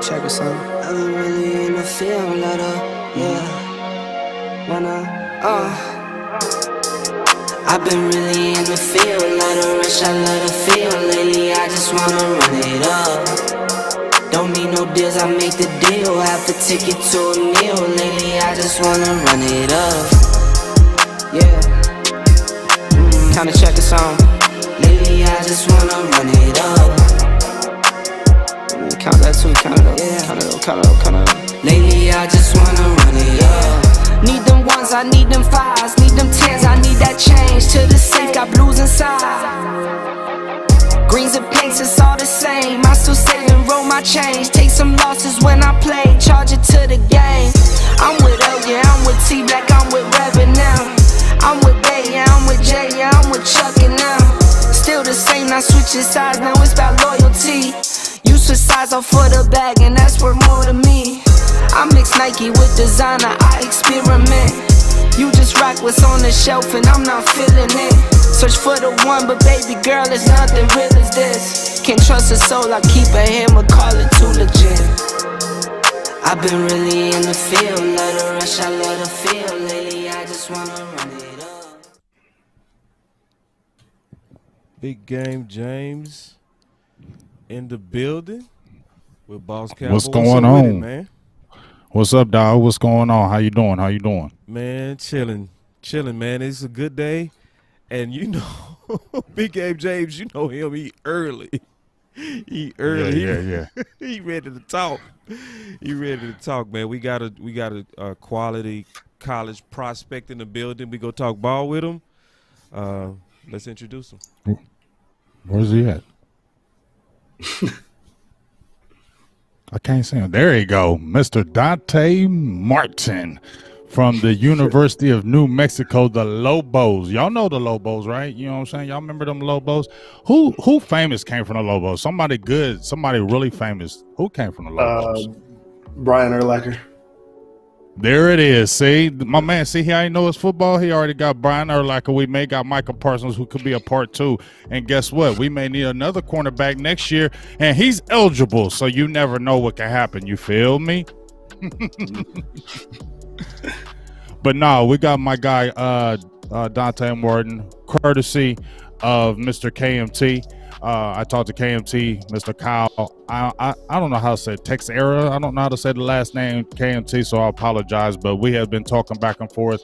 check or something. I've been really in the field, letter, yeah. I've been really in the field, let her rush, I let her feel. Lately I just wanna run it up. Don't need no deals, I make the deal. Half a ticket to a meal. Lately I just wanna run it up. Yeah. Kinda check or something. Lately I just wanna run it up. Count that too, count it up, Yeah. count it up. Lately I just wanna run it up. Need them ones, I need them fives, need them tens, I need that change. To the safe, got blues inside. Greens and pinks, it's all the same. I still save and roll my change. Take some losses when I play, charge it to the game. I'm with L, yeah, I'm with T Black, I'm with Reverend now. I'm with Bay, yeah, I'm with Jay, yeah, I'm with Chuck and now. Still the same, not switching sides, now it's about loyalty. You switch sides off for the bag, and that's worth more to me. I mix Nike with designer, I experiment. You just rock what's on the shelf and I'm not feeling it. Search for the one, but baby girl, there's nothing real as this. Can't trust a soul, I keep a hammer, call it too legit. I've been really in the field, let her rush, I let her feel. Lately I just wanna run it up. Big Game James in the building with Boss Cowboy. What's going on, it, man? What's up, dog? What's going on? How you doing? Man, chilling, man. It's a good day, and you know, Big Game James, you know him. He early. Yeah. He ready to talk. Man. We got a quality college prospect in the building. We go talk ball with him. Let's introduce him. Where's he at? I can't see him. There you go. Mr. Donte Martin from the University of New Mexico, the Lobos. Y'all know the Lobos, right? You know what I'm saying? Y'all remember them Lobos? Who famous came from the Lobos? Somebody good, somebody really famous. Who came from the Lobos? Brian Urlacher. There it is. See, my man, see, he ain't know his football. He already got Brian Urlacher. We may got Michael Parsons, who could be a part two. And guess what? We may need another cornerback next year, and he's eligible. So you never know what can happen. You feel me? But no, we got my guy, Donte Martin, courtesy of Mr. KMT. I talked to KMT, Mr. Kyle. I don't know how to say Texera. I don't know how to say the last name KMT, so I apologize. But we have been talking back and forth.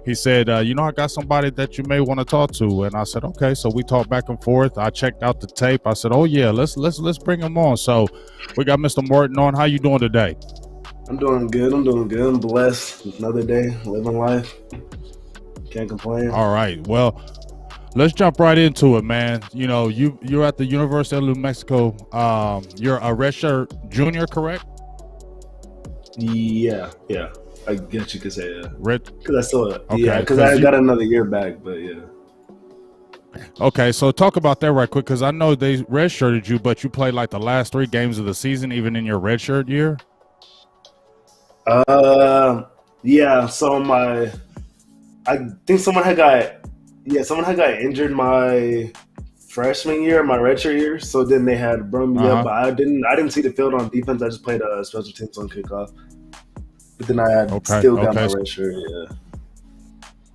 He said, I got somebody that you may want to talk to, and I said, okay. So we talked back and forth. I checked out the tape. I said, oh yeah, let's bring him on. So we got Mr. Martin on. How you doing today? I'm doing good. I'm blessed. Another day, living life. Can't complain. All right. Well, let's jump right into it, man. You know, you're at the University of New Mexico. You're a redshirt junior, correct? Yeah. I guess you could say that. Because I still, okay, yeah, because I got another year back, but yeah. Okay, so talk about that right quick, because I know they redshirted you, but you played like the last 3 games of the season, even in your redshirt year. Yeah. So I think someone had got injured my freshman year, my redshirt year. So then they had brought me up, but I didn't see the field on defense. I just played special teams on kickoff. But then I had still got my redshirt. Yeah.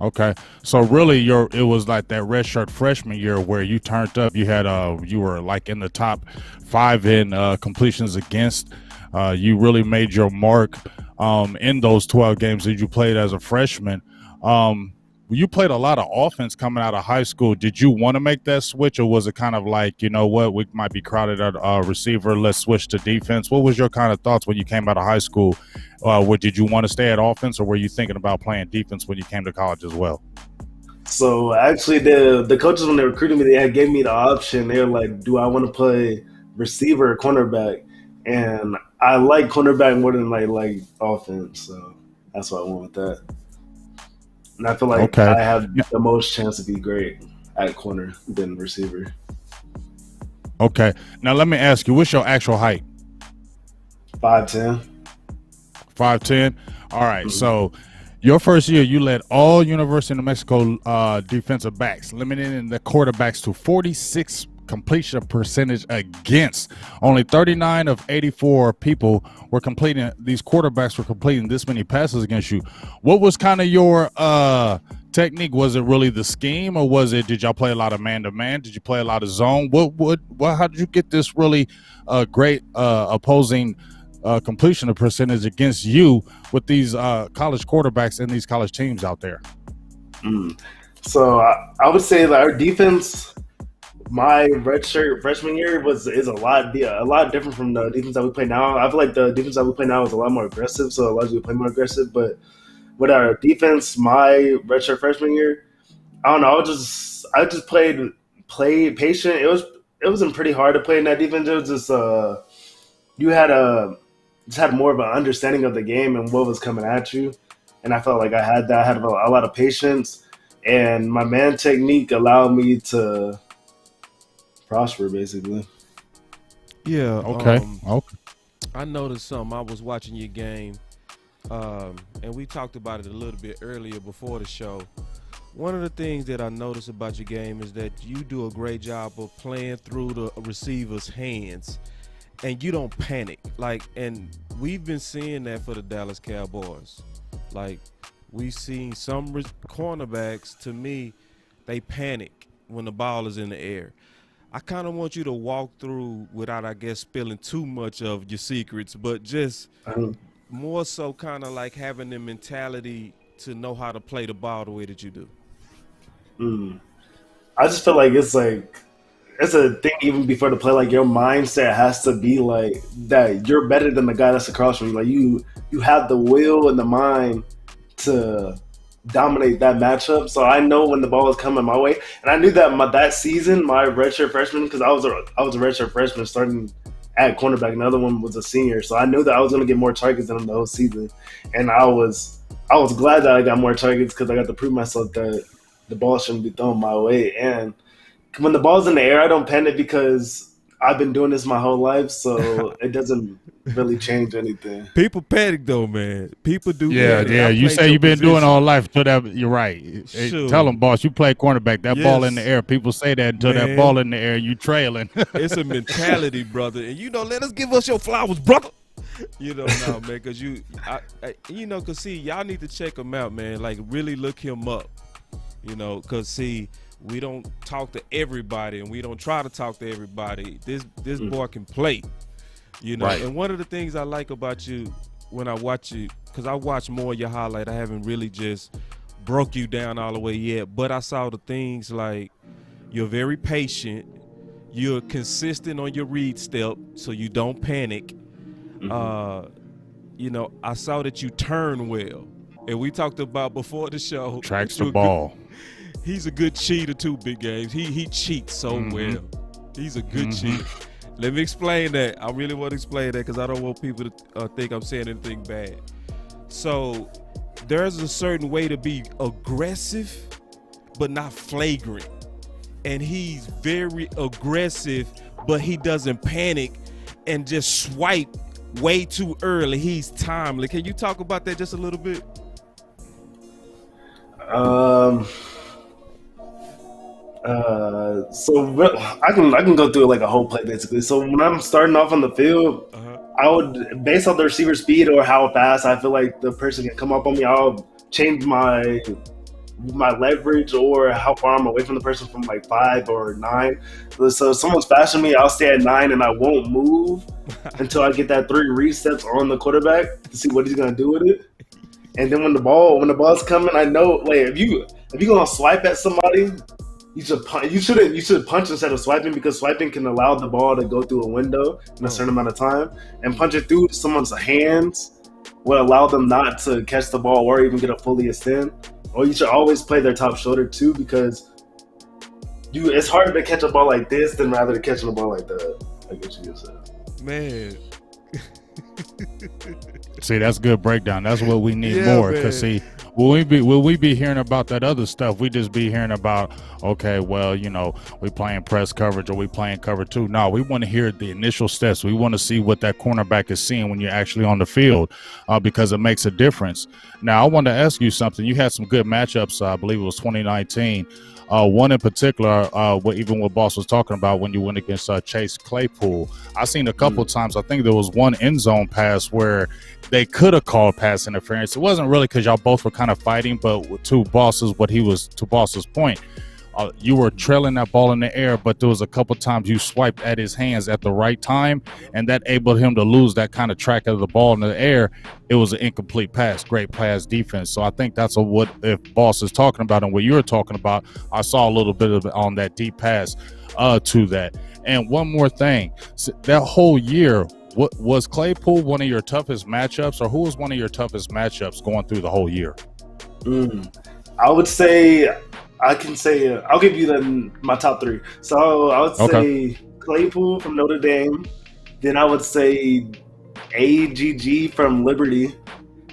Okay, so really, it was like that redshirt freshman year where you turned up. You had you were like in the top 5 in completions against. You really made your mark in those 12 games that you played as a freshman. You played a lot of offense coming out of high school. Did you want to make that switch, or was it kind of like, you know what, we might be crowded at receiver, let's switch to defense? What was your kind of thoughts when you came out of high school? Did you want to stay at offense, or were you thinking about playing defense when you came to college as well? So actually, the coaches, when they recruited me, they gave me the option. They were like, do I want to play receiver or cornerback? And I like cornerback more than like offense, so that's why I went with that. And I feel like I have the most chance to be great at corner than receiver. Okay. Now let me ask you, what's your actual height? 5'10". 5'10". All right. Mm-hmm. So your first year, you led all University of New Mexico defensive backs, limiting the quarterbacks to 46 completion percentage against. Only 39 of 84 people were completing, these quarterbacks were completing this many passes against you. What was kind of your technique? Was it really the scheme, or did y'all play a lot of man-to-man? Did you play a lot of zone? How did you get this really great opposing completion of percentage against you with these college quarterbacks and these college teams out there? So I would say that our defense, my redshirt freshman year, is a lot different from the defense that we play now. I feel like the defense that we play now is a lot more aggressive, so it allows you to play more aggressive. But with our defense, my redshirt freshman year, I don't know. I just played patient. It wasn't pretty hard to play in that defense. It was just you had more of an understanding of the game and what was coming at you, and I felt like I had that. I had a lot of patience, and my man technique allowed me to prosper, basically. Yeah. Okay. I noticed something. I was watching your game, and we talked about it a little bit earlier before the show. One of the things that I noticed about your game is that you do a great job of playing through the receiver's hands, and you don't panic. And we've been seeing that for the Dallas Cowboys. We've seen some cornerbacks, to me, they panic when the ball is in the air. I kind of want you to walk through, without, I guess, spilling too much of your secrets, but just more so kind of like having the mentality to know how to play the ball the way that you do. I just feel like it's a thing even before the play. Like, your mindset has to be like that you're better than the guy that's across from you. Like, you have the will and the mind to dominate that matchup. So I know when the ball is coming my way, and I knew that that season, my redshirt freshman, because I was a redshirt freshman starting at cornerback. Another one was a senior, so I knew that I was going to get more targets than him the whole season, and I was glad that I got more targets because I got to prove myself that the ball shouldn't be thrown my way. And when the ball's in the air, I don't panic because I've been doing this my whole life, so it doesn't really change anything. People panic though, man. People do. Yeah, panic. You say you've been doing all life till that. You're right. Sure. Tell them, boss, you play cornerback. That ball in the Yes. air. People say that until that ball in the air, you trailing. It's a mentality, brother. And let us give us your flowers, brother. Now, man, because because see, y'all need to check him out, man. Like, really look him up. Because see, we don't talk to everybody, and we don't try to talk to everybody. This boy can play. Right. And one of the things I like about you when I watch you, because I watch more of your highlight, I haven't really just broke you down all the way yet, but I saw the things like you're very patient, you're consistent on your read step, so you don't panic. I saw that you turn well, and we talked about before the show. Tracks the ball. He's a good cheater too, Big Games. He cheats so well. He's a good cheater. Let me explain that. I really want to explain that because I don't want people to think I'm saying anything bad. So there's a certain way to be aggressive, but not flagrant. And he's very aggressive, but he doesn't panic and just swipe way too early. He's timely. Can you talk about that just a little bit? So I can go through like a whole play basically. So when I'm starting off on the field, I would, based on the receiver speed or how fast I feel like the person can come up on me, I'll change my leverage or how far I'm away from the person from like 5 or 9. So if someone's faster than me, I'll stay at 9 and I won't move until I get that 3 read-steps on the quarterback to see what he's gonna do with it. And then when the ball's coming, I know, like, if you're gonna swipe at somebody, you should punch instead of swiping, because swiping can allow the ball to go through a window in a certain amount of time, and punching through someone's hands will allow them not to catch the ball or even get a fully extend. Or you should always play their top shoulder too, because it's harder to catch a ball like this than rather than catching a ball like that. I guess you could say. Man. See, that's good breakdown. That's what we need more. Because see, will we be hearing about that other stuff? We just be hearing about, okay, well, we playing press coverage or we playing cover 2. No, we want to hear the initial steps. We want to see what that cornerback is seeing when you're actually on the field, because it makes a difference. Now, I want to ask you something. You had some good matchups. I believe it was 2019. One in particular, even what Boss was talking about when you went against Chase Claypool. I seen a couple times. I think there was one end zone pass where they could have called pass interference. It wasn't really because y'all both were kind of fighting, but to Boss's point, you were trailing that ball in the air, but there was a couple times you swiped at his hands at the right time, and that enabled him to lose that kind of track of the ball in the air. It was an incomplete pass, great pass defense. So I think that's what if Boss is talking about and what you're talking about. I saw a little bit of it on that deep pass to that. And one more thing, so that whole year, what was Claypool one of your toughest matchups, or who was one of your toughest matchups going through the whole year? I would say. I'll give you my top 3. So I would say Claypool from Notre Dame. Then I would say AGG from Liberty.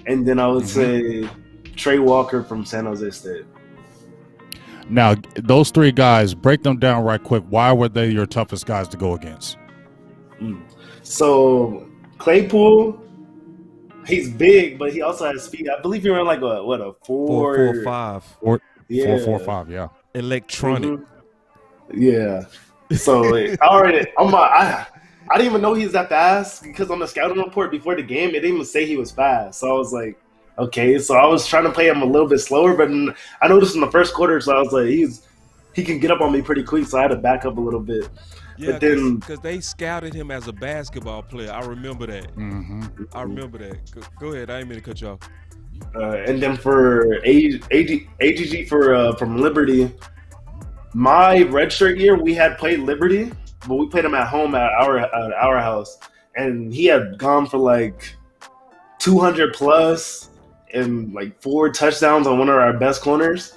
And then I would say Trey Walker from San Jose State. Now, those 3 guys, break them down right quick. Why were they your toughest guys to go against? So Claypool, he's big, but he also has speed. I believe he ran like a 4.45. 4.45, yeah. Electronic. Yeah. So I didn't even know he was that fast, because on the scouting report before the game, it didn't even say he was fast. So I was like, okay. So I was trying to play him a little bit slower, but I noticed in the first quarter, so I was like, he can get up on me pretty quick, so I had to back up a little bit. Yeah, but then because they scouted him as a basketball player. I remember that. I remember that. Go ahead. I didn't mean to cut you off. And then for AGG from Liberty, my redshirt year, we had played Liberty, but we played him at home at our house, and he had gone for like 200 plus and like 4 touchdowns on one of our best corners.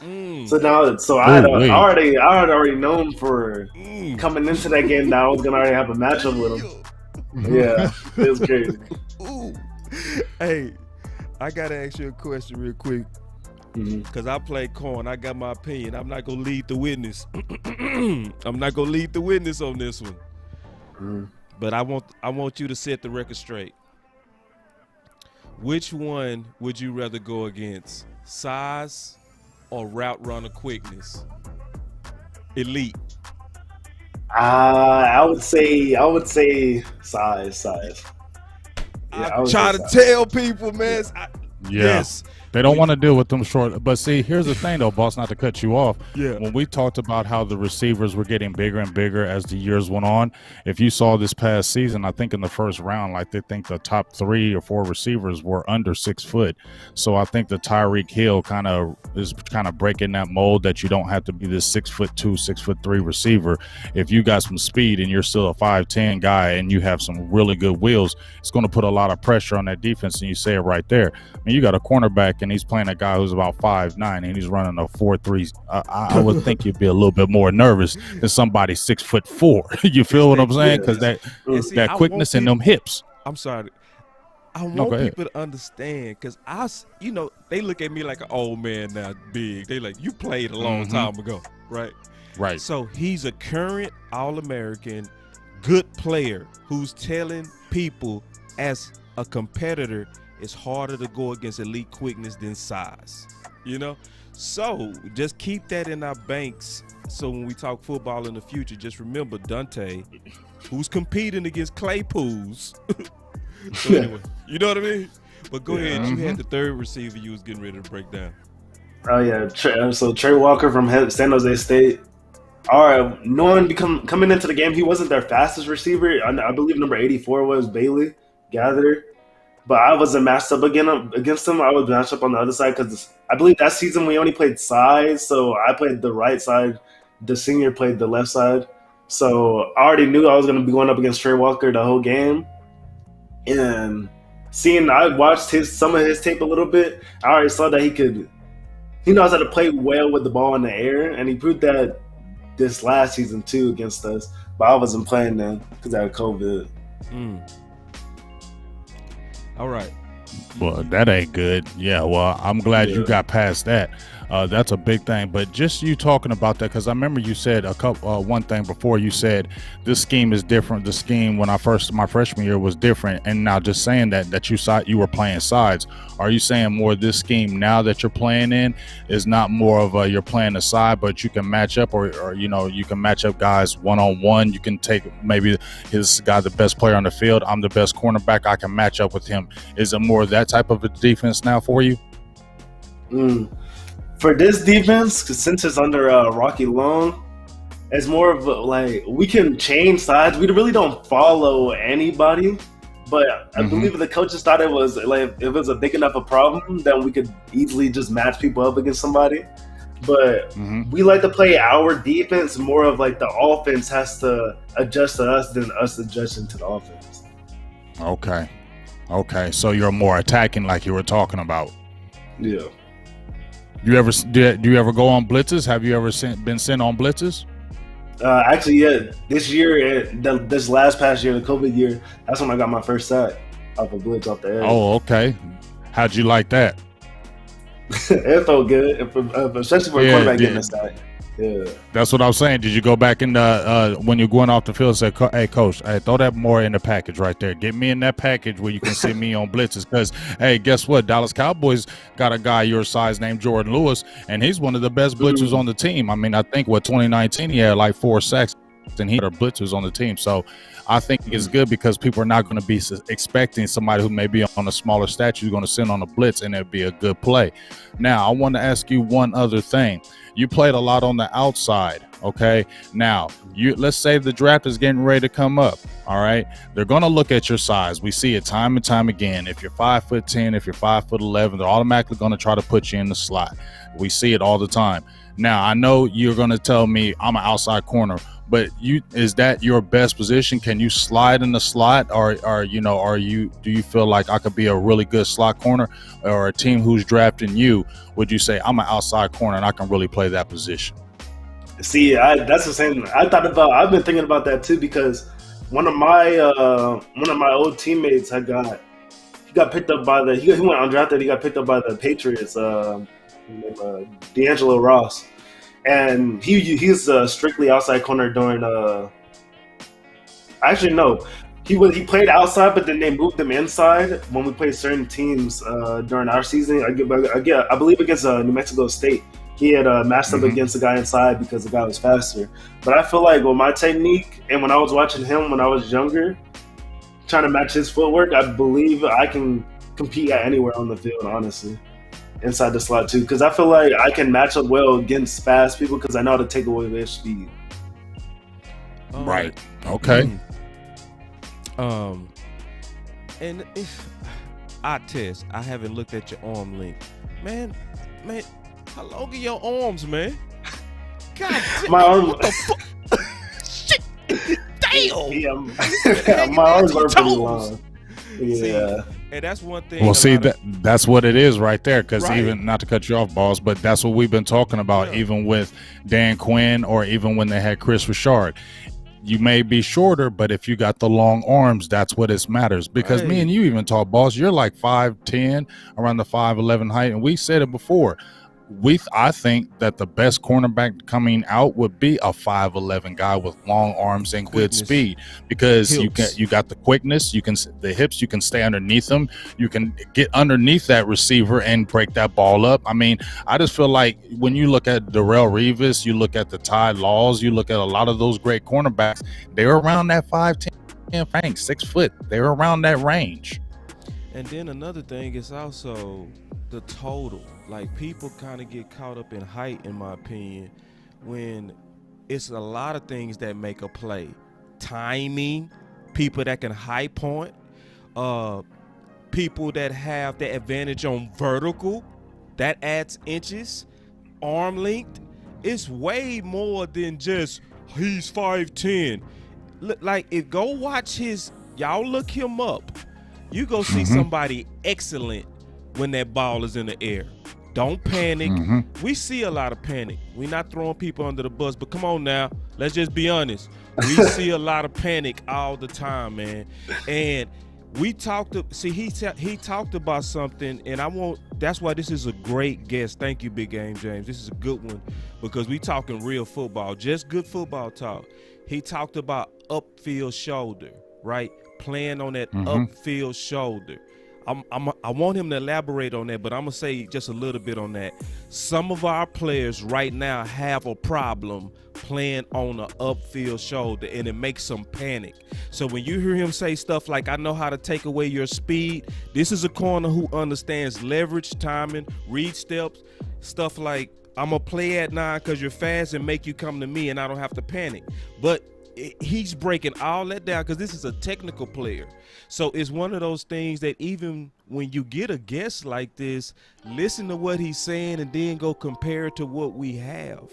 So I had already known for coming into that game that I was gonna already have a matchup with him. Yeah, it was crazy. Hey, I gotta ask you a question real quick, because I play corn. I got my opinion. I'm not gonna lead the witness. I'm not gonna lead the witness on this one. But I want you to set the record straight. Which one would you rather go against, size or route runner quickness? Elite. I would say size. I'm trying to tell people, man. Yes. They don't want to deal with them short. But see, here's the thing, though, boss, not to cut you off. Yeah. When we talked about how the receivers were getting bigger and bigger as the years went on, if you saw this past season, I think in the first round, like they think the top 3 or 4 receivers were under 6 foot. So I think the Tyreek Hill is breaking that mold that you don't have to be this 6'2", 6'3" receiver. If you got some speed and you're still a 5'10" guy and you have some really good wheels, it's going to put a lot of pressure on that defense. And you say it right there. I mean, you got a cornerback and he's playing a guy who's about 5'9" and he's running a 4.3. I would think you'd be a little bit more nervous than somebody 6'4". You feel what I'm saying? Because that quickness in them hips. I'm sorry. I want people to understand, because they look at me like an old man now, big. They like, you played a long time ago, right? Right. So he's a current All-American, good player who's telling people as a competitor, it's harder to go against elite quickness than size, So just keep that in our banks. So when we talk football in the future, just remember Donte, who's competing against Claypools. So anyway, you know what I mean? But go ahead. You had the third receiver you was getting ready to break down. Oh yeah, so Trey Walker from San Jose State. All right, coming into the game, he wasn't their fastest receiver. I believe number 84 was Bailey Gatherer. But I wasn't matched up against him. I was matched up on the other side because I believe that season we only played sides. So I played the right side. The senior played the left side. So I already knew I was going to be going up against Trey Walker the whole game. And I watched some of his tape a little bit. I already saw that he knows how to play well with the ball in the air. And he proved that this last season too against us. But I wasn't playing then because I had COVID. All right. Well, that ain't good. Yeah, well, I'm glad you got past that. That's a big thing. But just you talking about that, because I remember you said one thing before. You said this scheme is different. The scheme when my freshman year was different, and now just saying that you were playing sides. Are you saying more this scheme now that you're playing in is not more of a you're playing a side, but you can match up, or you can match up guys one-on-one. You can take maybe his guy the best player on the field. I'm the best cornerback. I can match up with him. Is it more that type of a defense now for you? For this defense, since it's under Rocky Long, it's more of like we can change sides. We really don't follow anybody, but I believe the coaches thought it was like if it was a big enough a problem, then we could easily just match people up against somebody. But we like to play our defense more of like the offense has to adjust to us than us adjusting to the offense. Okay, so you're more attacking, like you were talking about. Yeah. Do you ever go on blitzes? Have you ever been sent on blitzes? Actually, yeah. This year, this last past year, the COVID year, that's when I got my first sack off a blitz off the edge. Oh, okay. How'd you like that? It felt good, especially for a quarterback getting a sack. Yeah. That's what I was saying. Did you go back in when you're going off the field and say, hey, coach, hey, throw that more in the package right there. Get me in that package where you can see me on blitzes. Because, hey, guess what? Dallas Cowboys got a guy your size named Jordan Lewis, and he's one of the best blitzers on the team. I mean, I think, 2019 he had like 4 sacks, and he had blitzers on the team. So I think it's good because people are not going to be expecting somebody who may be on a smaller stature going to send on a blitz, and it'd be a good play. Now, I want to ask you one other thing. You played a lot on the outside, okay? Now, let's say the draft is getting ready to come up, all right? They're going to look at your size. We see it time and time again. If you're 5'10", if you're 5'11", they're automatically going to try to put you in the slot. We see it all the time. Now, I know you're going to tell me I'm an outside corner, but is that your best position? Can you slide in the slot, or do you feel like I could be a really good slot corner, or a team who's drafting you? Would you say I'm an outside corner and I can really play that position? See, that's the same. I've been thinking about that too, because one of my old teammates he got picked up by he went undrafted. He got picked up by the Patriots. D'Angelo Ross. And he's strictly outside corner during actually no, he played outside, but then they moved him inside when we played certain teams during our season. I believe against New Mexico State, he had matched up against the guy inside because the guy was faster. But I feel like with my technique and when I was watching him when I was younger, trying to match his footwork, I believe I can compete at anywhere on the field, honestly. Inside the slot too, because I feel like I can match up well against fast people because I know how to take away their speed. Right. Okay. And if I haven't looked at your arm length, man. How long are your arms, man? God, my arm. What the shit. Damn. Yeah, my arms are pretty long. Yeah. See, and that's one thing. Well, see, that's what it is right there. Because even, not to cut you off, boss, but that's what we've been talking about, even with Dan Quinn or even when they had Chris Richard. You may be shorter, but if you got the long arms, that's what it matters. Because me and you even talk, boss, you're like 5'10", around the 5'11" height. And we said it before. I think that the best cornerback coming out would be a 5'11" guy with long arms and good speed, because hips. you got the quickness, the hips, you can stay underneath them, you can get underneath that receiver and break that ball up. I mean, I just feel like when you look at Darrelle Revis, you look at the Ty Laws, you look at a lot of those great cornerbacks, they're around that 5'10" range, 6 foot. They're around that range. And then another thing is also the total. Like, people kind of get caught up in height, in my opinion, when it's a lot of things that make a play. Timing, people that can high point, people that have the advantage on vertical, that adds inches, arm length. It's way more than just he's 5'10". Like, go watch y'all look him up. You go see somebody excellent when that ball is in the air. Don't panic. We see a lot of panic. We're not throwing people under the bus, but come on now. Let's just be honest. We see a lot of panic all the time, man. And we talked. He talked about something, and that's why this is a great guest. Thank you, Big Game James. This is a good one because we talking real football, just good football talk. He talked about upfield shoulder, right? Playing on that upfield shoulder. I want him to elaborate on that, but I'm gonna say just a little bit on that. Some of our players right now have a problem playing on the upfield shoulder, and it makes them panic. So when you hear him say stuff like, I know how to take away your speed, this is a corner who understands leverage, timing, read steps, stuff like, I'm gonna play at 9 because you're fast and make you come to me and I don't have to panic. But he's breaking all that down because this is a technical player. So it's one of those things that even when you get a guest like this, listen to what he's saying and then go compare it to what we have.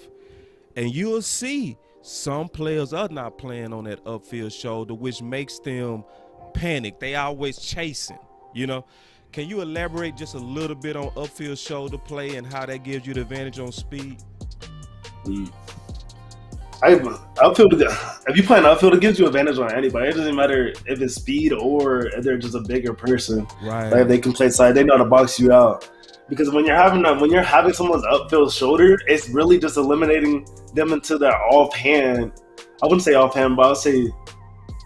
And you'll see some players are not playing on that upfield shoulder, which makes them panic. They always chasing, you know. Can you elaborate just a little bit on upfield shoulder play and how that gives you the advantage on speed? Outfield, if you play an outfield, it gives you advantage on anybody. It doesn't matter if it's speed or if they're just a bigger person. Right. Like if they can play side, they know how to box you out. Because when you're having someone's upfield shoulder, it's really just eliminating them into their offhand. I wouldn't say offhand, but I'll say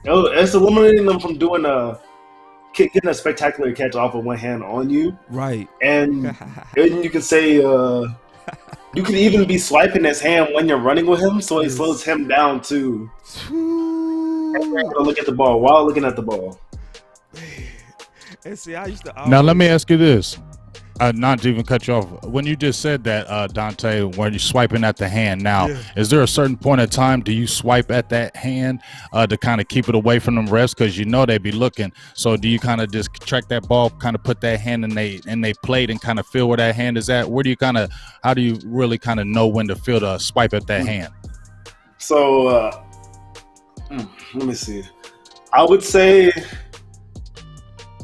it's eliminating them from getting a spectacular catch off of one hand on you. Right. And you can say you can even be swiping his hand when you're running with him, so it slows him down too. And you're able to look at the ball while looking at the ball. And see, I used to now let me ask you this. Not to even cut you off. When you just said that, Donte, when you're swiping at the hand now, is there a certain point in time do you swipe at that hand to kind of keep it away from them refs? Because you know they be looking. So do you kind of just track that ball, kind of put that hand in they plate and kind of feel where that hand is at? How do you really kind of know when to feel the swipe at that hand? So let me see. I would say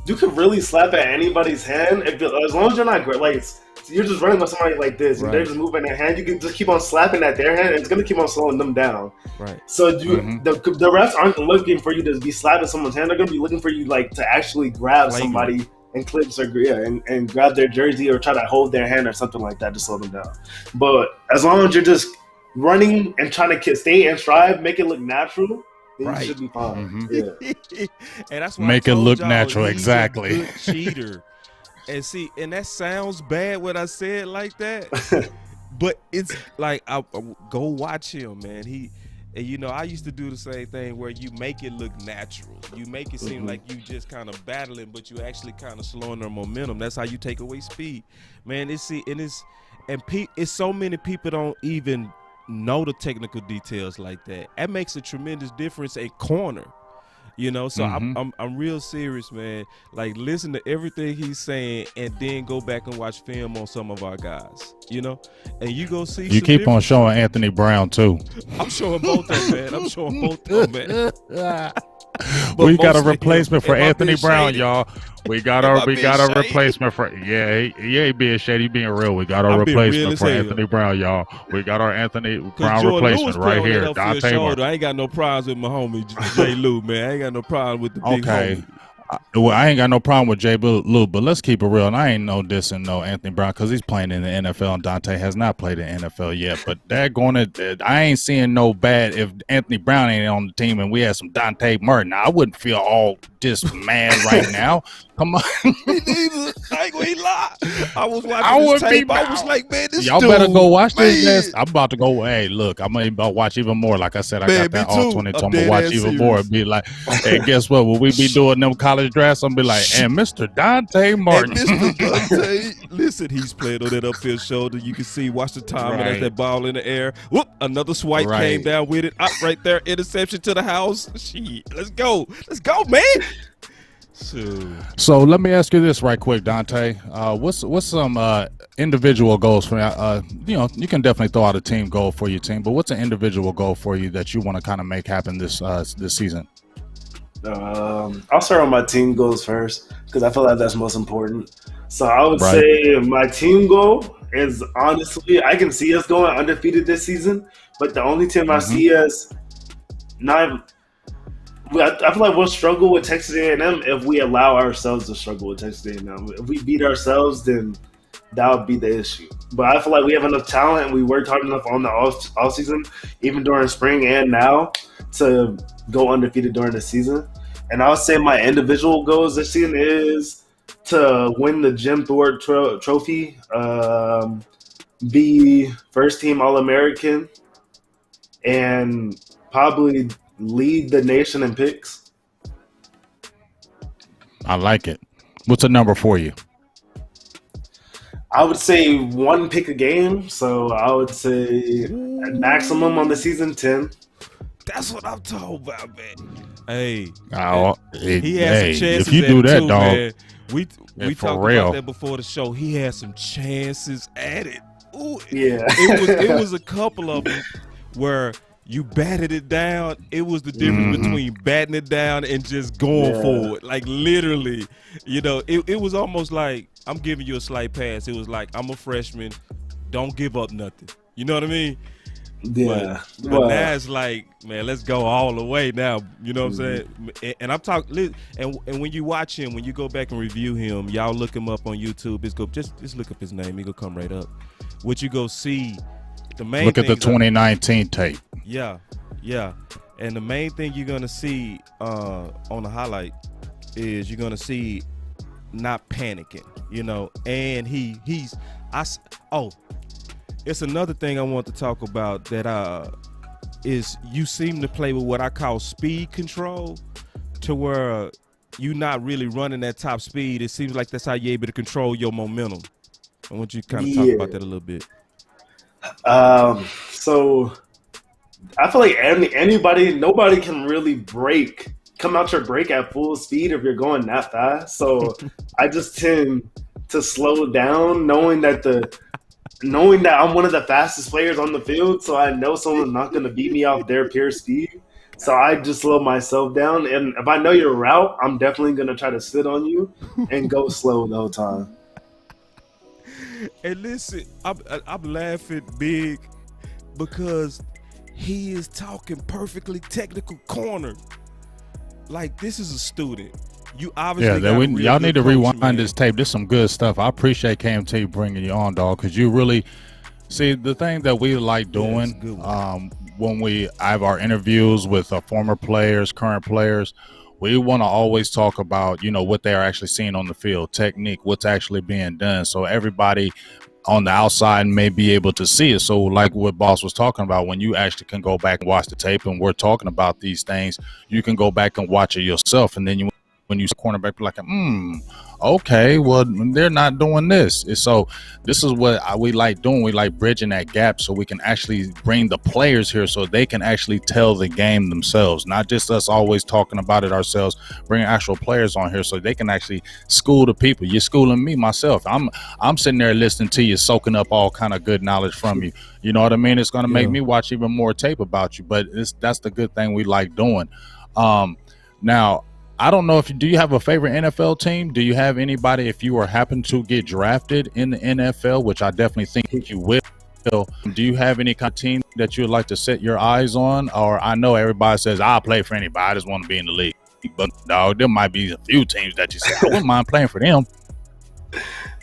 you could really slap at anybody's hand as long as you're not like you're just running with somebody like this and they're just moving their hand. You can just keep on slapping at their hand, and it's gonna keep on slowing them down. Right. So the refs aren't looking for you to be slapping someone's hand. They're gonna be looking for you like to actually grab somebody and clips and grab their jersey or try to hold their hand or something like that to slow them down. But as long as you're just running and trying to stay in stride, make it look natural. You should be fine. Yeah. And that's why make it look natural. Exactly. A good cheater. And see, and that sounds bad when I say it like that, but it's like I go watch him, man. I used to do the same thing where you make it look natural. You make it seem like you just kind of battling, but you actually kind of slowing their momentum. That's how you take away speed, man. It's so many people don't even know the technical details like that. That makes a tremendous difference at corner, so I'm real serious, man. Like, listen to everything he's saying and then go back and watch film on some of our guys, and you go see you keep on showing Anthony Brown too. I'm showing both of them, man. I'm showing both of them, man. We got a replacement for Anthony Brown, y'all. We got a replacement for he ain't being shady, he being real. We got a replacement for Anthony Brown, y'all. We got our Anthony Brown replacement right here. Donte Martin. I ain't got no problems with my homie J. Lou, man. I ain't got no problem with the big homie. Well, I ain't got no problem with J. Lou, but let's keep it real. And I ain't no dissing no Anthony Brown because he's playing in the NFL and Donte has not played in the NFL yet. But I ain't seeing no bad if Anthony Brown ain't on the team and we had some Donte Martin. Now, I wouldn't feel all just mad right now. Come on. Me neither. I ain't gonna lie. I was watching this tape. I was like, man, this y'all better go watch this. I'm about to go. Hey, look, I'm about to watch even more. Like I said, I got that all 20. I'm gonna watch even more and be like, hey, guess what? When we be doing them college drafts, I'm be like, and Mr. Donte Martin. And Mr. Donte, listen, he's playing on that upfield shoulder. You can see, watch the time as that ball in the air. Whoop, another swipe came down with it. Up right there, interception to the house. Shit, let's go, man. So let me ask you this right quick, Donte. What's some individual goals for you can definitely throw out a team goal for your team, but what's an individual goal for you that you want to kind of make happen this season? I'll start on my team goals first because I feel like that's most important. So I would say my team goal is, honestly, I can see us going undefeated this season, but the only team I see us not I feel like we'll struggle with Texas A&M if we allow ourselves to struggle with Texas A&M. If we beat ourselves, then that would be the issue. But I feel like we have enough talent and we worked hard enough on the off season, even during spring and now, to go undefeated during the season. And I would say my individual goals this season is to win the Jim Thorpe Trophy, be first team All-American, and probably lead the nation in picks. I like it. What's a number for you? I would say 1 pick a game. So I would say maximum on the season 10. That's what I'm talking about, man. Hey, He had some chances. If you do that, too, dog. Man. We talked real. about that before the show. He had some chances at it. Ooh, Yeah. it was a couple of them where you batted it down. It was the difference between batting it down and just going forward. Like literally, it was almost like I'm giving you a slight pass. It was like, I'm a freshman. Don't give up nothing. You know what I mean? Yeah. But now it's like, man, let's go all the way now. You know what I'm saying? And I'm talking, and when you watch him, when you go back and review him, y'all look him up on YouTube. Just look up his name. He gonna come right up. What you go see, the main Look at the 2019 tape. Yeah. And the main thing you're gonna see on the highlight is you're gonna see not panicking, and it's another thing I want to talk about that is you seem to play with what I call speed control, to where you're not really running at top speed. It seems like that's how you're able to control your momentum. I want you to kind of talk about that a little bit. So I feel like nobody can really come out your break at full speed if you're going that fast. So I just tend to slow down, knowing that I'm one of the fastest players on the field. So I know someone's not going to beat me off their pure speed. So I just slow myself down. And if I know your route, I'm definitely going to try to sit on you and go slow the whole time. And listen, I'm laughing big because he is talking perfectly technical corner. Like, this is a student. You obviously y'all need to rewind man. this tape. There's some good stuff. I appreciate KMT bringing you on, dog, because you really see the thing that we like doing when we have our interviews with former players, current players. We want to always talk about, what they are actually seeing on the field, technique, what's actually being done. So everybody on the outside may be able to see it. So like what Boss was talking about, when you actually can go back and watch the tape and we're talking about these things, you can go back and watch it yourself. And then when you cornerback, be like, okay, well, they're not doing this. And so this is what we like doing. We like bridging that gap so we can actually bring the players here so they can actually tell the game themselves, not just us always talking about it ourselves, bringing actual players on here so they can actually school the people. You're schooling me myself. I'm sitting there listening to you, soaking up all kind of good knowledge from you. You know what I mean? It's going to make me watch even more tape about you, but that's the good thing we like doing. Now, I don't know do you have a favorite NFL team? Do you have anybody, if you were happen to get drafted in the NFL, which I definitely think you will, do you have any kind of team that you would like to set your eyes on? Or I know everybody says, I'll play for anybody. I just want to be in the league. But dog, there might be a few teams that you say, I wouldn't mind playing for them.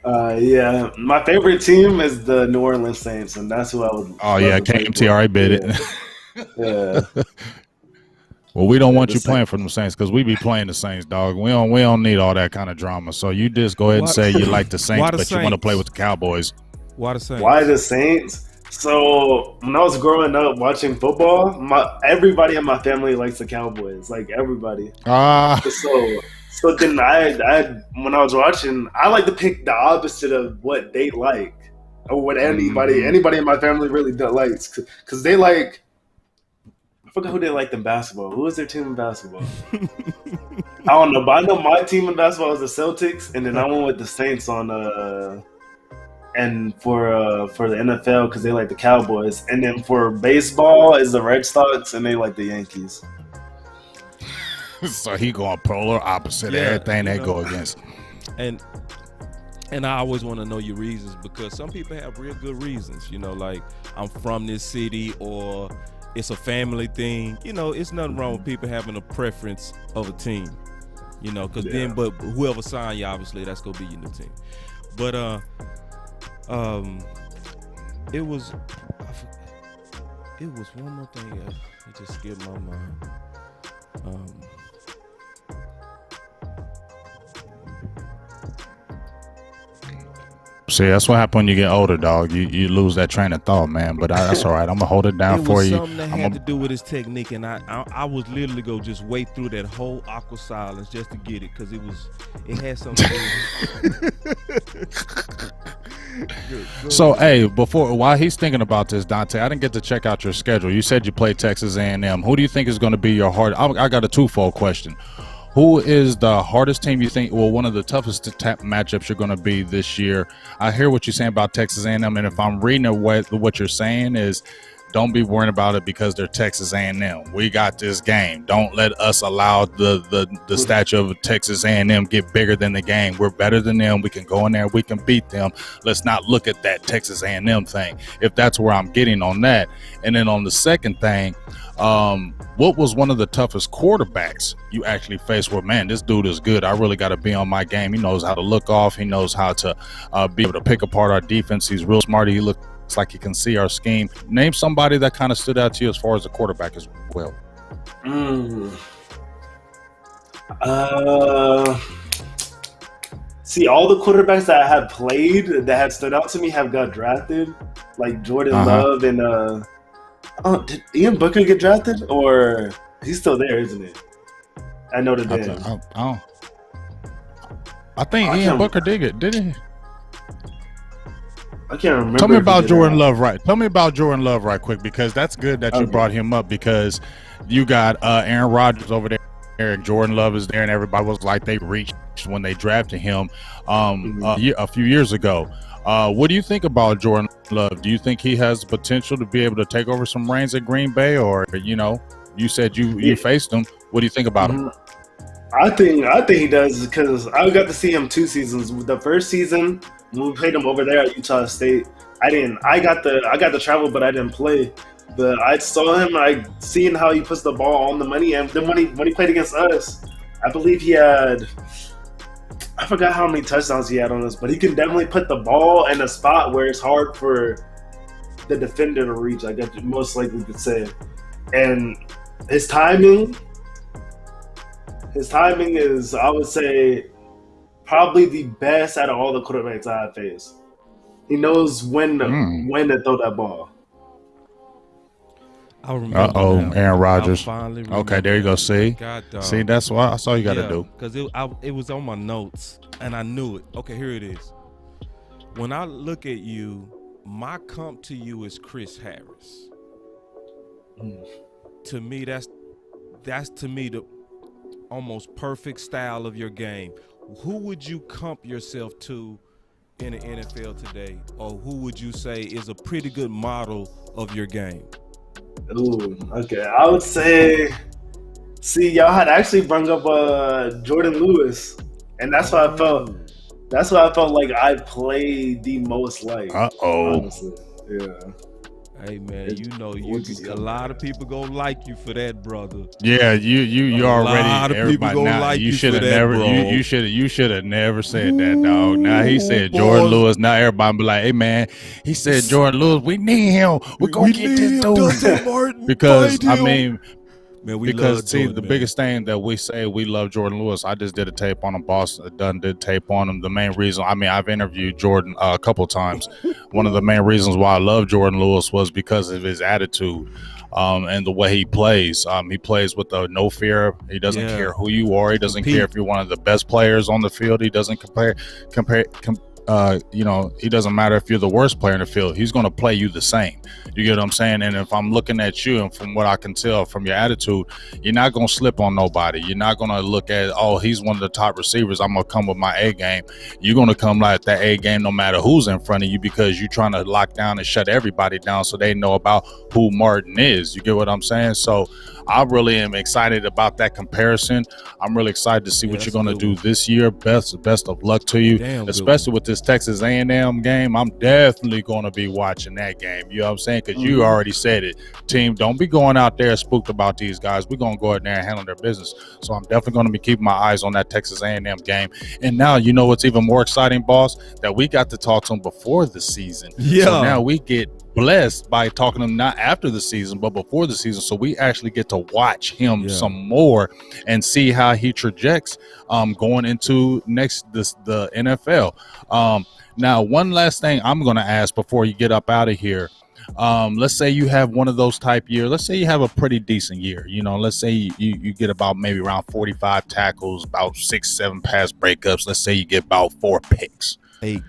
Yeah, my favorite team is the New Orleans Saints, and that's who I would. Oh, yeah, KMT already bid it. Yeah. Well, we don't want you playing for them Saints because we be playing the Saints, dog. We don't need all that kind of drama. So you just go ahead and say you like the Saints, but you want to play with the Cowboys. Why the Saints? Why the Saints? So when I was growing up watching football, everybody in my family likes the Cowboys, like everybody. So then I when I was watching, I like to pick the opposite of what they like or what anybody in my family really likes, because they like. I forgot who they liked in basketball. Who was their team in basketball? I don't know, but I know my team in basketball is the Celtics, and then I went with the Saints on and for the NFL because they like the Cowboys, and then for baseball is the Red Sox, and they like the Yankees. So he going polar opposite of everything they go against. And I always want to know your reasons, because some people have real good reasons. Like, I'm from this city, or it's a family thing. You know, it's nothing wrong with people having a preference of a team. You know, because then, but whoever signed you, obviously, that's gonna be your new team. But it was one more thing that just skipped my mind. See, that's what happens when you get older, dog. You lose that train of thought, man. But that's all right. I'm gonna hold it down for you. It was something that had to do with his technique, and I was literally go just wait through that whole awkward silence just to get it, because it had something to do with So, hey, while he's thinking about this, Donte, I didn't get to check out your schedule. You said you played Texas A&M. Who do you think is going to be your hard? I got a twofold question. Who is the hardest team you think, well, one of the toughest matchups you're going to be this year? I hear what you're saying about Texas A&M, and if I'm reading it, what you're saying is don't be worrying about it because they're Texas A&M. We got this game. Don't let us allow the statue of Texas A&M get bigger than the game. We're better than them. We can go in there. We can beat them. Let's not look at that Texas A&M thing, if that's where I'm getting on that. And then on the second thing, what was one of the toughest quarterbacks you actually faced where, man, this dude is good. I really got to be on my game. He knows how to look off. He knows how to be able to pick apart our defense. He's real smart. He looks like he can see our scheme. Name somebody that kind of stood out to you as far as a quarterback as well. See, all the quarterbacks that I have played that have stood out to me have got drafted, like Jordan Love and did Ian Booker get drafted, or he's still there, isn't he? I know that. I think Ian Booker did it, didn't he? I can't remember. Tell me about Jordan Love, right? Tell me about Jordan Love, right quick, because that's good that you brought him up, because you got Aaron Rodgers over there, and Jordan Love is there, and everybody was like they reached when they drafted him a few years ago. What do you think about Jordan Love? Do you think he has the potential to be able to take over some reins at Green Bay, or you said you faced him? What do you think about him? I think he does, because I got to see him 2 seasons. The first season when we played him over there at Utah State, I got to travel, but I didn't play. But I saw him, seeing how he puts the ball on the money, and then when he played against us, I believe he had, I forgot how many touchdowns he had on us, but he can definitely put the ball in a spot where it's hard for the defender to reach, I guess most likely could say. And his timing is, I would say, probably the best out of all the quarterbacks I have faced. He knows when to throw that ball. I remember. Aaron Rodgers. Okay, there you go. See, that's what I saw you got to do. Because it was on my notes, and I knew it. Okay, here it is. When I look at you, my comp to you is Chris Harris. To me, that's to me the almost perfect style of your game. Who would you comp yourself to in the NFL today, or who would you say is a pretty good model of your game? Ooh, okay. I would say, y'all had actually brought up Jordan Lewis, and that's what I felt. That's what I felt like I played the most like. Honestly. Yeah. Hey man, a lot of people gonna like you for that, brother. Yeah, you already. A lot of people gonna like you for that, bro. You should have never said that, dog. Now he said Jordan Lewis. Now everybody be like, hey man, he said Jordan Lewis. We need him. We're gonna get this dude. Martin, because I mean. Man, the biggest thing that we say, we love Jordan Lewis. I just did a tape on him. Boss did tape on him. The main reason, I've interviewed Jordan a couple times. One of the main reasons why I love Jordan Lewis was because of his attitude and the way he plays. He plays with no fear. He doesn't care who you are. He doesn't care if you're one of the best players on the field. He doesn't compare. He doesn't matter if you're the worst player in the field. He's going to play you the same. You get what I'm saying? And if I'm looking at you, and from what I can tell from your attitude, you're not going to slip on nobody. You're not going to look at, he's one of the top receivers, I'm going to come with my A game. You're going to come like that A game no matter who's in front of you, because you're trying to lock down and shut everybody down so they know about who Martin is. You get what I'm saying? So I really am excited about that comparison. I'm really excited to see what you're going to do this year. Best of luck to you, especially with this this Texas A&M game, I'm definitely going to be watching that game. You know what I'm saying? Because you already said it. Team, don't be going out there spooked about these guys. We're going to go out there and handle their business. So I'm definitely going to be keeping my eyes on that Texas A&M game. And now, you know what's even more exciting, boss? That we got to talk to them before the season. Yeah. So now we get blessed by talking to him not after the season but before the season, so we actually get to watch him some more and see how he trajects going into the NFL. Now one last thing I'm going to ask before you get up out of here. Let's say you have one of those type years. Let's say you have a pretty decent year. You know, let's say you get about maybe around 45 tackles, about 6-7 pass breakups. Let's say you get about 4 picks. 8.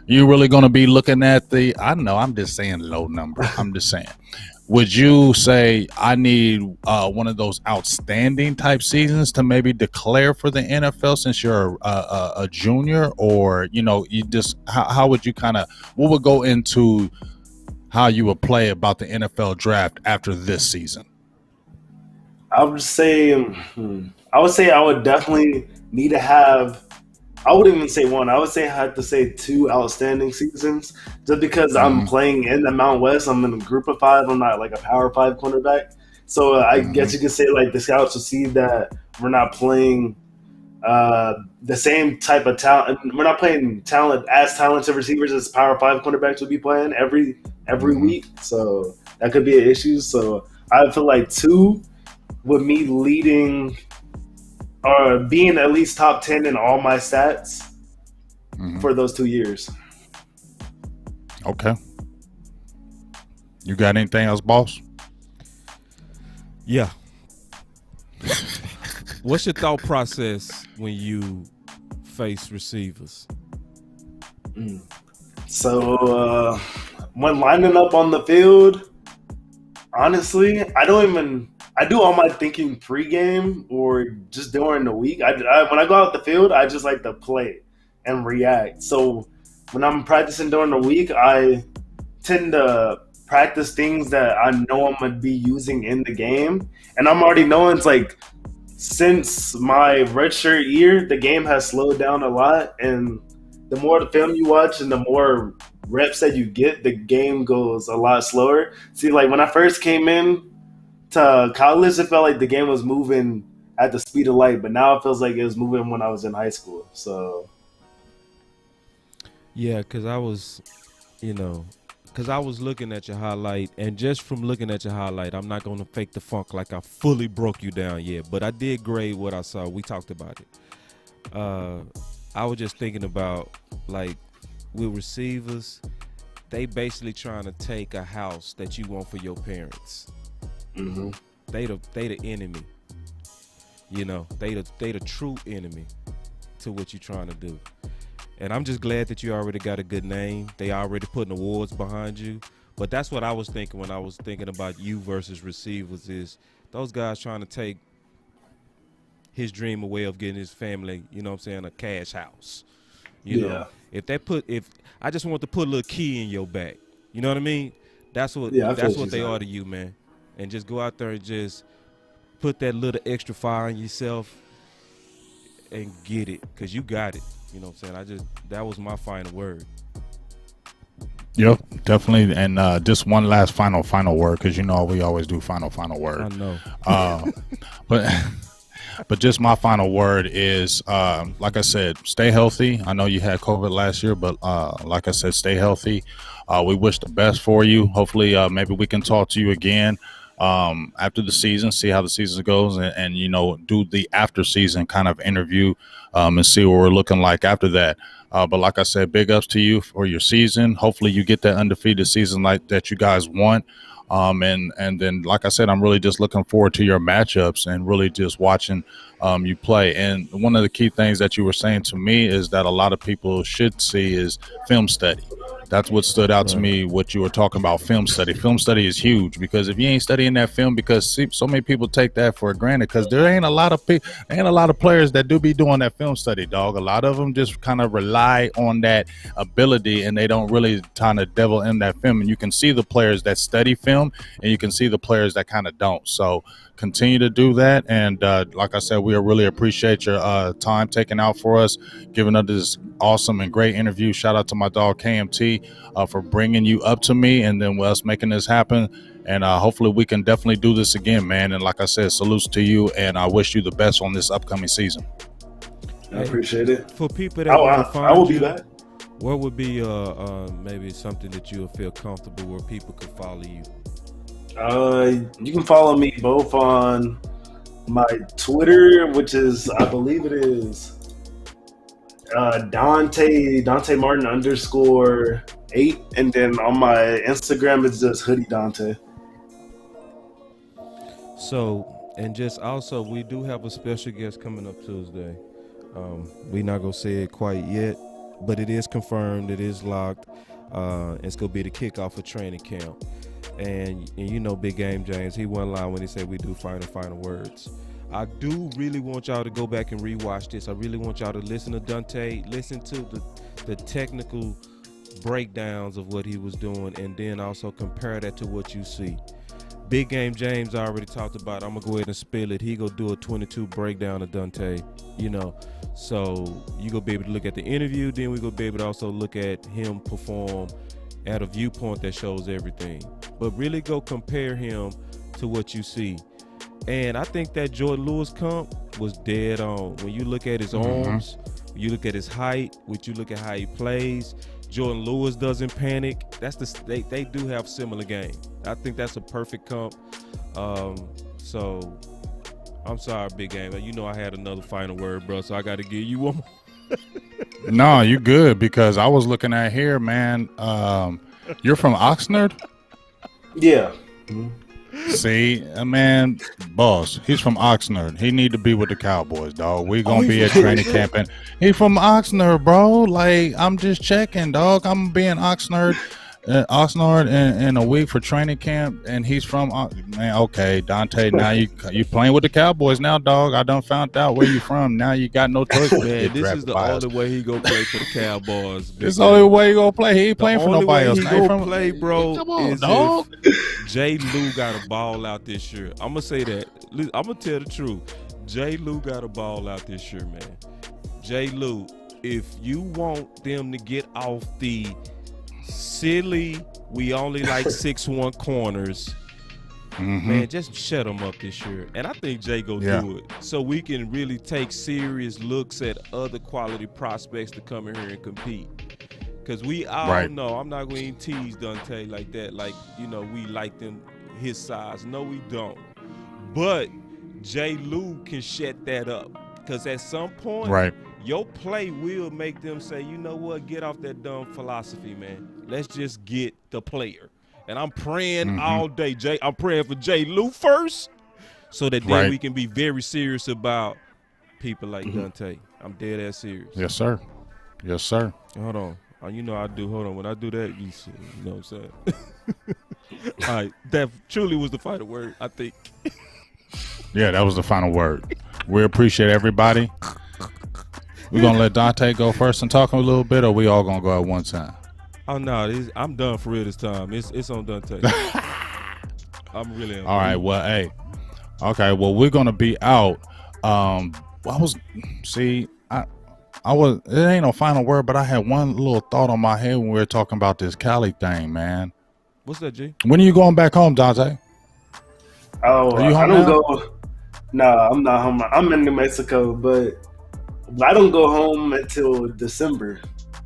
You really going to be looking at I know, I'm just saying low number. I'm just saying. Would you say I need one of those outstanding type seasons to maybe declare for the NFL since you're a junior? Or, you know, you just how would you what would go into how you would play about the NFL draft after this season? I would say I would definitely need to have. I wouldn't even say one. I would say I had to say 2 outstanding seasons, just because I'm playing in the Mount West. I'm in a group of 5. I'm not like a Power 5 cornerback. So I guess you could say like the scouts will see that we're not playing the same type of talent. We're not playing talented receivers as Power 5 cornerbacks would be playing every week. So that could be an issue. So I feel like 2 with me leading or being at least top 10 in all my stats for those 2 years. Okay. You got anything else, boss? Yeah. What's your thought process when you face receivers? So when lining up on the field, honestly, I do all my thinking pregame or just during the week. When I go out the field, I just like to play and react. So when I'm practicing during the week, I tend to practice things that I know I'm going to be using in the game. And I'm already knowing it's like since my redshirt year, the game has slowed down a lot. And the more the film you watch and the more reps that you get, the game goes a lot slower. See, like when I first came in to college, it felt like the game was moving at the speed of light, but now it feels like it was moving when I was in high school. So yeah, because I was looking at your highlight, and just from looking at your highlight, I'm not going to fake the funk like I fully broke you down yet, but I did grade what I saw. We talked about it. I was just thinking about, like, with receivers, they basically trying to take a house that you want for your parents. mm-hmm. They the enemy. You know, they the true enemy to what you're trying to do. And I'm just glad that you already got a good name. They already putting awards behind you. But that's what I was thinking when I was thinking about you versus receivers, is those guys trying to take his dream away of getting his family, you know what I'm saying, a cash house. You know, if I just want to put a little key in your back, you know what I mean? That's what they are to you, man. And just go out there and just put that little extra fire in yourself and get it, because you got it. You know what I'm saying? That was my final word. Yep, definitely. And just one last final word, because you know we always do final word. I know. But just my final word is, like I said, stay healthy. I know you had COVID last year, but like I said, stay healthy. We wish the best for you. Hopefully, maybe we can talk to you again after the season, see how the season goes, and you know, do the after season kind of interview and see what we're looking like after that. But like I said, big ups to you for your season. Hopefully you get that undefeated season like that you guys want. And then, like I said, I'm really just looking forward to your matchups and really just watching you play. And one of the key things that you were saying to me is that a lot of people should see is film study. That's what stood out to me, what you were talking about, film study. Film study is huge, because if you ain't studying that film, because so many people take that for granted, because there ain't a lot of players that do be doing that film study, dog. A lot of them just kind of rely on that ability, and they don't really kind of devil in that film. And you can see the players that study film, and you can see the players that kind of don't. So Continue to do that. And like I said, we really appreciate your time taken out for us, giving us this awesome and great interview. Shout out to my dog KMT for bringing you up to me and then us making this happen. And hopefully we can definitely do this again, man. And like I said, salutes to you, and I wish you the best on this upcoming season. I appreciate it. For people that want to find I will be you, back. what would be maybe something that you'll feel comfortable where people could follow you? You can follow me both on my Twitter, which is, I believe it is Donte Martin _8, and then on my Instagram it's just Hoodie Donte. So, and just also, we do have a special guest coming up Tuesday. We're not gonna say it quite yet, but it is confirmed. It is locked. It's gonna be the kickoff of training camp. And you know, Big Game James, he wasn't lying when he said we do final words. I do really want y'all to go back and rewatch this. I really want y'all to listen to Donte, listen to the technical breakdowns of what he was doing, and then also compare that to what you see. Big Game James already talked about, I'm gonna go ahead and spill it. He gonna do a 22 breakdown of Donte, you know. So you gonna be able to look at the interview, then we gonna be able to also look at him perform at a viewpoint that shows everything. But really go compare him to what you see. And I think that Jordan Lewis comp was dead on. When you look at his arms, when you look at his height, when you look at how he plays, Jordan Lewis doesn't panic. They do have similar game. I think that's a perfect comp. So I'm sorry, Big Game. You know I had another final word, bro, so I got to give you one more. No, you good, because I was looking at here, man. You're from Oxnard? Yeah. See, man, boss, he's from Oxnard. He need to be with the Cowboys, dog. We gonna be at training camp, and he from Oxnard, bro. Like, I'm just checking, dog. I'm being Oxnard in a week for training camp, and he's from man. Okay, Donte, now you playing with the Cowboys now, dog. I done found out where you from. Now you got no choice. Man, this is the only way he gonna play for the Cowboys. This is the only way he gonna play. He ain't playing for nobody else. The only way he gonna play, bro, come on, is dog. if J. Lou got a ball out this year. I'm gonna say that. I'm gonna tell the truth. J. Lou got a ball out this year, man. J. Lou, if you want them to get off the silly, we only like 6'1" corners, man, just shut them up this year. And I think Jay go do it, so we can really take serious looks at other quality prospects to come in here and compete. Because we all know, I'm not going to tease Donte like that, like, you know, we like them his size. No, we don't. But J. Lou can shut that up, because at some point, your play will make them say, you know what, get off that dumb philosophy, man. Let's just get the player. And I'm praying all day, Jay. I'm praying for J. Lou first, so that then we can be very serious about people like Donte. I'm dead ass serious. Yes, sir. Yes, sir. Hold on. You know I do. Hold on. When I do that, you know what I'm saying? All right. That truly was the final word, I think. Yeah, that was the final word. We appreciate everybody. We're going to let Donte go first and talk a little bit, or we all going to go at one time? Oh, no. I'm done for real this time. It's on Donte. I'm really on. All right. Well, hey. Okay. Well, we're going to be out. It ain't no final word, but I had one little thought on my head when we were talking about this Cali thing, man. What's that, G? When are you going back home, Donte? Oh, are you home I don't now? go. No, I'm not home. I'm in New Mexico, but I don't go home until December.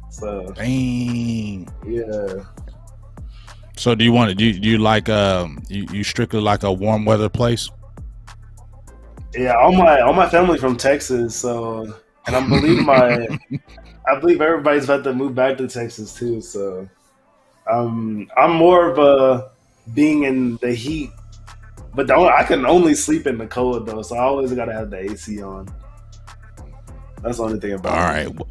So dang. Yeah. So do you want to? Do you like you strictly like a warm weather place? Yeah, all my family from Texas, so, and I believe everybody's about to move back to Texas too. So I'm more of a being in the heat, but I can only sleep in the cold though, so I always gotta have the AC on. That's the only thing about it. All right.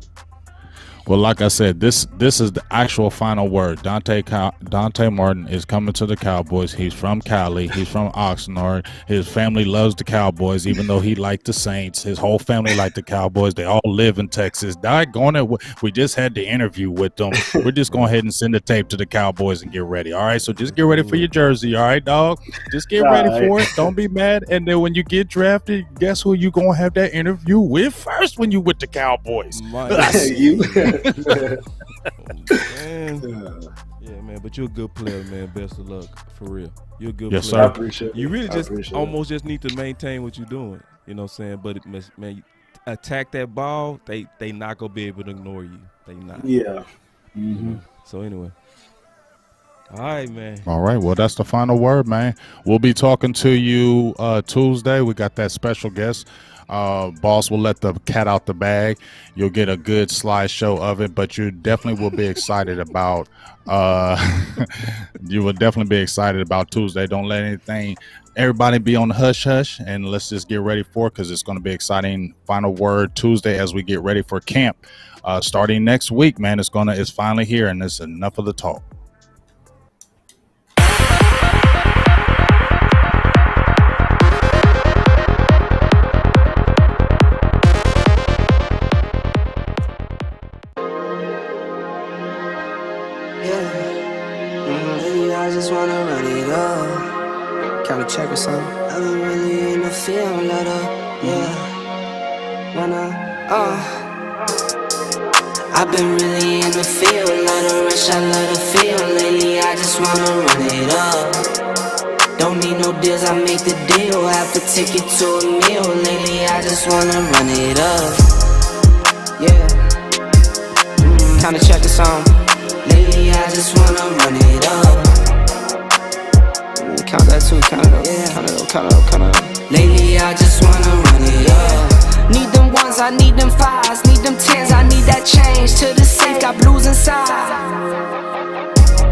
Well, like I said, this is the actual final word. Donte Martin is coming to the Cowboys. He's from Cali. He's from Oxnard. His family loves the Cowboys, even though he liked the Saints. His whole family liked the Cowboys. They all live in Texas. Doggone it, we just had the interview with them. We're just going ahead and send the tape to the Cowboys and get ready. All right, so just get ready for your jersey. All right, dog. Just get ready for it. Don't be mad. And then when you get drafted, guess who you gonna have that interview with first when you with the Cowboys? You. Man. Yeah, man, but you're a good player, man. Best of luck, for real. You're a good Yes, player. sir. I appreciate it. You really just almost it. just need to maintain what you're doing. You know what I'm saying? But man, you attack that ball, they not gonna be able to ignore you. They not. Yeah. Mm-hmm. So anyway. All right, man. All right, well, that's the final word, man. We'll be talking to you Tuesday. We got that special guest. Boss will let the cat out the bag. You'll get a good slideshow of it, but you definitely will be excited about you will definitely be excited about Tuesday. Don't let everybody be on the hush hush, and let's just get ready for it, because it's going to be exciting. Final word Tuesday as we get ready for camp starting next week, man. It's finally here, and it's enough of the talk. I just wanna run it up. Kinda check or something. I've been really in the field, let up, yeah. I've been really in the field, let her rush, I let her feel. Lately, I just wanna run it up. Don't need no deals, I make the deal. Half a ticket to a meal. Lately, I just wanna run it up. Yeah. Kinda check or something. Lately, I just wanna run it up. Count that too, count it up, Yeah. count it up. Lately, I just wanna run it up. Need them ones, I need them fives, need them tens, I need that change. To the safe, got blues inside.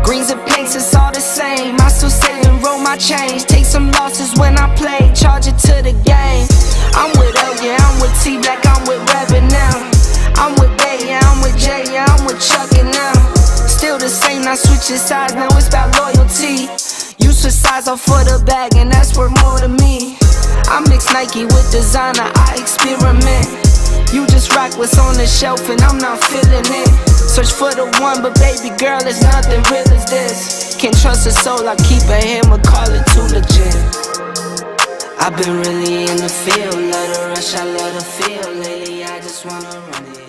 Greens and pinks, it's all the same. I still save and roll my change. Take some losses when I play, charge it to the game. I'm with L, yeah, I'm with T Black, I'm with Revan now. I'm with Bay, yeah, I'm with J, yeah, I'm with Chuck and now. Still the same, not switching sides, now it's about loyalty. You switch sides off for the bag, and that's worth more to me. I mix Nike with designer, I experiment. You just rock what's on the shelf, and I'm not feeling it. Search for the one, but baby girl, there's nothing real as this. Can't trust a soul, I keep a hammer, call it too legit. I've been really in the field, let her rush, I let her feel. Lately, I just wanna run it.